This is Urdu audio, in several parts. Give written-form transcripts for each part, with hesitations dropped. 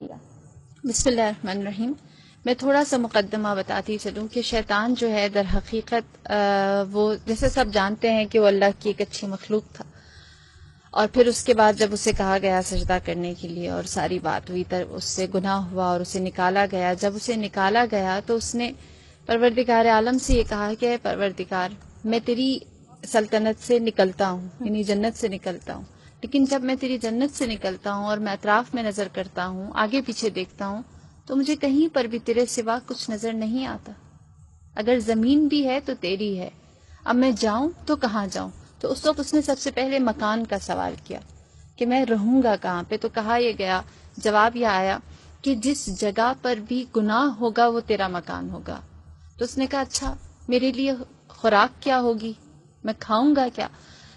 بسم اللہ الرحمن الرحیم۔ میں تھوڑا سا مقدمہ بتاتی چلوں کہ شیطان جو ہے در حقیقت وہ جیسے سب جانتے ہیں کہ وہ اللہ کی ایک اچھی مخلوق تھا، اور پھر اس کے بعد جب اسے کہا گیا سجدہ کرنے کے لیے اور ساری بات ہوئی تب اس سے گناہ ہوا اور اسے نکالا گیا۔ جب اسے نکالا گیا تو اس نے پروردگار عالم سے یہ کہا کہ اے پروردگار، میں تیری سلطنت سے نکلتا ہوں، یعنی جنت سے نکلتا ہوں، لیکن جب میں تیری جنت سے نکلتا ہوں اور میں اطراف میں نظر کرتا ہوں، آگے پیچھے دیکھتا ہوں، تو مجھے کہیں پر بھی تیرے سوا کچھ نظر نہیں آتا۔ اگر زمین بھی ہے تو تیری ہے، اب میں جاؤں تو کہاں جاؤں؟ تو اس وقت اس نے سب سے پہلے مکان کا سوال کیا کہ میں رہوں گا کہاں پہ؟ تو کہا یہ گیا، جواب یہ آیا کہ جس جگہ پر بھی گناہ ہوگا وہ تیرا مکان ہوگا۔ تو اس نے کہا اچھا میرے لیے خوراک کیا ہوگی، میں کھاؤں گا کیا؟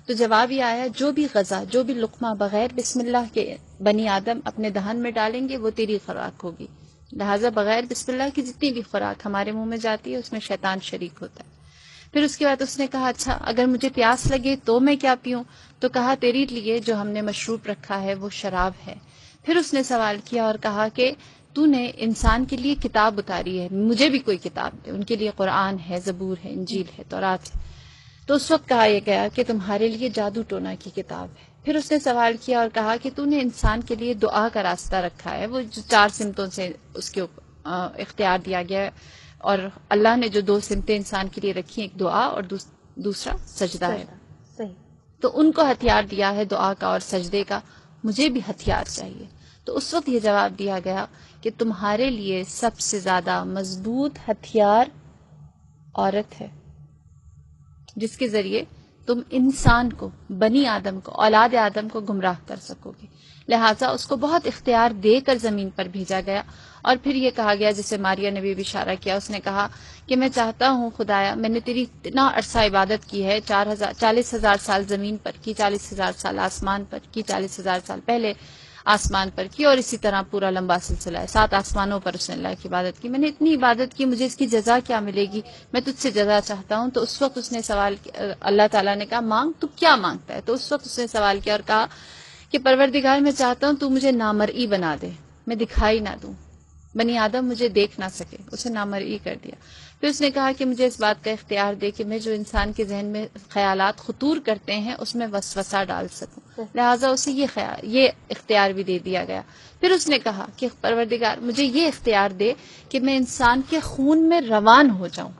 تو جواب یہ آیا جو بھی غذا، جو بھی لقمہ بغیر بسم اللہ کے بنی آدم اپنے دہن میں ڈالیں گے وہ تیری خوراک ہوگی۔ لہٰذا بغیر بسم اللہ کی جتنی بھی خوراک ہمارے منہ میں جاتی ہے اس میں شیطان شریک ہوتا ہے۔ پھر اس کے بعد اس نے کہا اچھا اگر مجھے پیاس لگے تو میں کیا پیوں؟ تو کہا تیری لیے جو ہم نے مشروب رکھا ہے وہ شراب ہے۔ پھر اس نے سوال کیا اور کہا کہ تو نے انسان کے لیے کتاب اتاری ہے، مجھے بھی کوئی کتاب دے۔ ان کے لیے قرآن ہے، زبور ہے، انجیل ہے، تورات ہے۔ تو اس وقت کہا یہ گیا کہ تمہارے لیے جادو ٹونا کی کتاب ہے۔ پھر اس نے سوال کیا اور کہا کہ تو نے انسان کے لیے دعا کا راستہ رکھا ہے، وہ جو 4 سمتوں سے اس کے اختیار دیا گیا ہے، اور اللہ نے جو 2 سمتیں انسان کے لیے رکھی، ایک دعا اور دوسرا سجدہ ہے، صحیح۔ تو ان کو ہتھیار دیا ہے دعا کا اور سجدے کا، مجھے بھی ہتھیار چاہیے۔ تو اس وقت یہ جواب دیا گیا کہ تمہارے لیے سب سے زیادہ مضبوط ہتھیار عورت ہے، جس کے ذریعے تم انسان کو، بنی آدم کو، اولاد آدم کو گمراہ کر سکو گے۔ لہٰذا اس کو بہت اختیار دے کر زمین پر بھیجا گیا، اور پھر یہ کہا گیا جسے ماریا نے بھی اشارہ کیا، اس نے کہا کہ میں چاہتا ہوں خدایا، میں نے تیری اتنا عرصہ عبادت کی ہے، 40,000 سال زمین پر کی، 40,000 سال آسمان پر کی، 40,000 سال پہلے آسمان پر کی، اور اسی طرح پورا لمبا سلسلہ ہے، 7 آسمانوں پر اس نے اللہ کی عبادت کی۔ میں نے اتنی عبادت کی، مجھے اس کی جزا کیا ملے گی؟ میں تجھ سے جزا چاہتا ہوں۔ تو اس وقت اس نے سوال کیا، اللہ تعالیٰ نے کہا مانگ، تو کیا مانگتا ہے؟ تو اس وقت اس نے سوال کیا اور کہا کہ پروردگار میں چاہتا ہوں تو مجھے نامرئی بنا دے، میں دکھائی نہ دوں، بنی آدم مجھے دیکھ نہ سکے، اسے نامرئی کر دیا۔ پھر اس نے کہا کہ مجھے اس بات کا اختیار دے کہ میں جو انسان کے ذہن میں خیالات خطور کرتے ہیں اس میں وسوسہ ڈال سکوں، لہٰذا اسے یہ اختیار بھی دے دیا گیا۔ پھر اس نے کہا کہ پروردگار مجھے یہ اختیار دے کہ میں انسان کے خون میں روان ہو جاؤں۔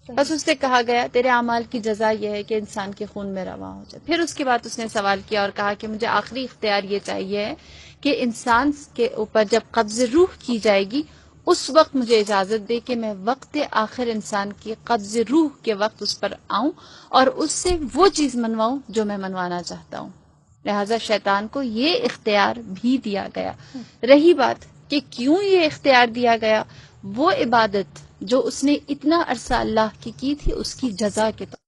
بس اس سے کہا گیا تیرے اعمال کی جزا یہ ہے کہ انسان کے خون میں رواں ہو جائے۔ پھر اس کے بعد اس نے سوال کیا اور کہا کہ مجھے آخری اختیار یہ چاہیے ہے کہ انسان کے اوپر جب قبض روح کی جائے گی اس وقت مجھے اجازت دے کہ میں وقت آخر انسان کی قبض روح کے وقت اس پر آؤں اور اس سے وہ چیز منواؤں جو میں منوانا چاہتا ہوں۔ لہٰذا شیطان کو یہ اختیار بھی دیا گیا۔ رہی بات کہ کیوں یہ اختیار دیا گیا، وہ عبادت جو اس نے اتنا عرصہ اللہ کی تھی اس کی جزا کے طور